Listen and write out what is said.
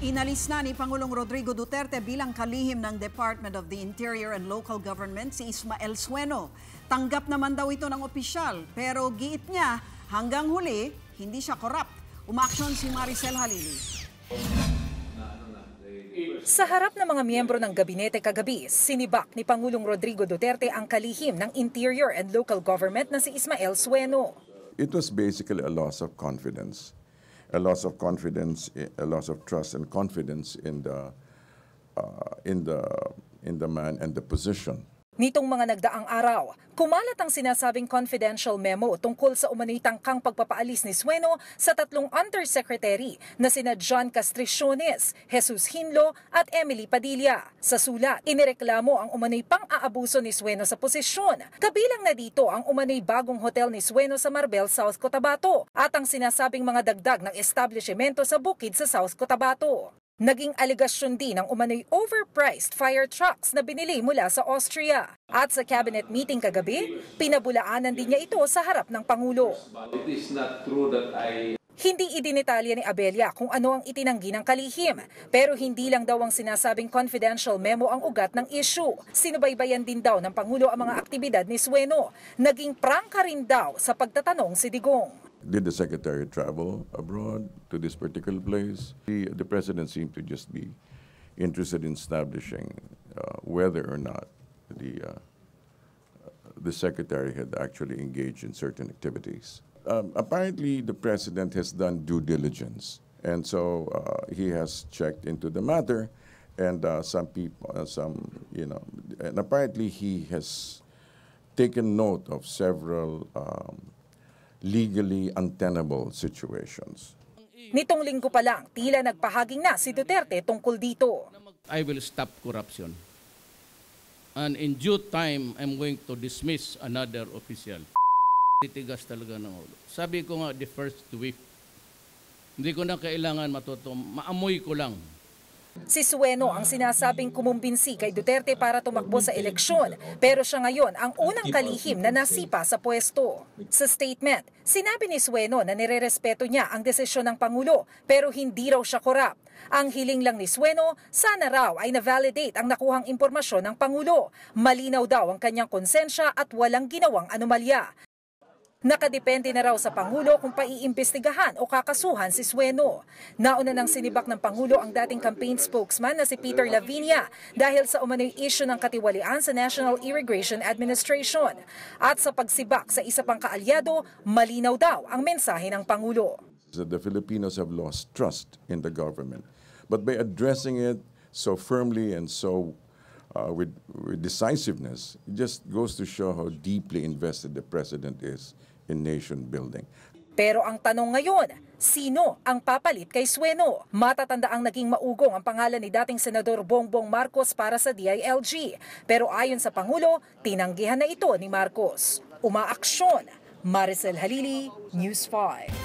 Inalis na ni Pangulong Rodrigo Duterte bilang kalihim ng Department of the Interior and Local Government si Ismael Sueno. Tanggap naman daw ito ng opisyal, pero giit niya hanggang huli hindi siya corrupt. Umaksyon si Maricel Halili. Sa harap ng mga miyembro ng gabinete kagabi, sinibak ni Pangulong Rodrigo Duterte ang kalihim ng Interior and Local Government na si Ismael Sueno. It was basically a loss of confidence. A loss of confidence, a loss of trust and confidence in the man and the position. Nitong mga nagdaang araw, kumalat ang sinasabing confidential memo tungkol sa umano'y tangkang pagpapaalis ni Sueno sa tatlong undersecretary na sina John Castriciones, Jesus Hinlo at Emily Padilla. Sa sulat, inireklamo ang umano'y pang-aabuso ni Sueno sa posisyon. Kabilang na dito ang umano'y bagong hotel ni Sueno sa Marbel, South Cotabato at ang sinasabing mga dagdag ng establishmento sa bukid sa South Cotabato. Naging aligasyon din ang umano'y overpriced fire trucks na binili mula sa Austria. At sa cabinet meeting kagabi, pinabulaanan din niya ito sa harap ng Pangulo. Hindi idinitalya ni Abella kung ano ang itinanggi ng kalihim, pero hindi lang daw ang sinasabing confidential memo ang ugat ng issue. Sinubaybayan din daw ng Pangulo ang mga aktibidad ni Sueno. Naging prangka rin daw sa pagtatanong si Digong. Did the secretary travel abroad to this particular place? The president seemed to just be interested in establishing whether or not the secretary had actually engaged in certain activities. Apparently, the president has done due diligence, and so he has checked into the matter, and and apparently he has taken note of several legally untenable situations. Nitong linggo pa lang, tila nagpahaging na si Duterte tungkol dito. I will stop corruption. And in due time, I'm going to dismiss another official. Titigas talaga ng ulo. Sabi ko nga, the first whip. Hindi ko na kailangan maamoy ko lang. Si Sueno ang sinasabing kumumbinsi kay Duterte para tumakbo sa eleksyon, pero siya ngayon ang unang kalihim na nasipa sa pwesto. Sa statement, sinabi ni Sueno na nirerespeto niya ang desisyon ng Pangulo pero hindi raw siya korap. Ang hiling lang ni Sueno, sana raw ay na-validate ang nakuhang impormasyon ng Pangulo. Malinaw daw ang kanyang konsensya at walang ginawang anomalya. Nakadepende na raw sa Pangulo kung paiimbestigahan o kakasuhan si Sueno. Nauna nang sinibak ng Pangulo ang dating campaign spokesman na si Peter Lavinia dahil sa umano'y issue ng katiwalian sa National Irrigation Administration. At sa pagsibak sa isa pang kaalyado, malinaw daw ang mensahe ng Pangulo. The Filipinos have lost trust in the government. But by addressing it so firmly and so with decisiveness, it just goes to show how deeply invested the President is in nation building. Pero ang tanong ngayon, sino ang papalit kay Sueno? Matatanda ang naging maugong ang pangalan ni dating Senador Bongbong Marcos para sa DILG. Pero ayon sa Pangulo, tinanggihan na ito ni Marcos. Umaaksyon. Maricel Halili, News 5.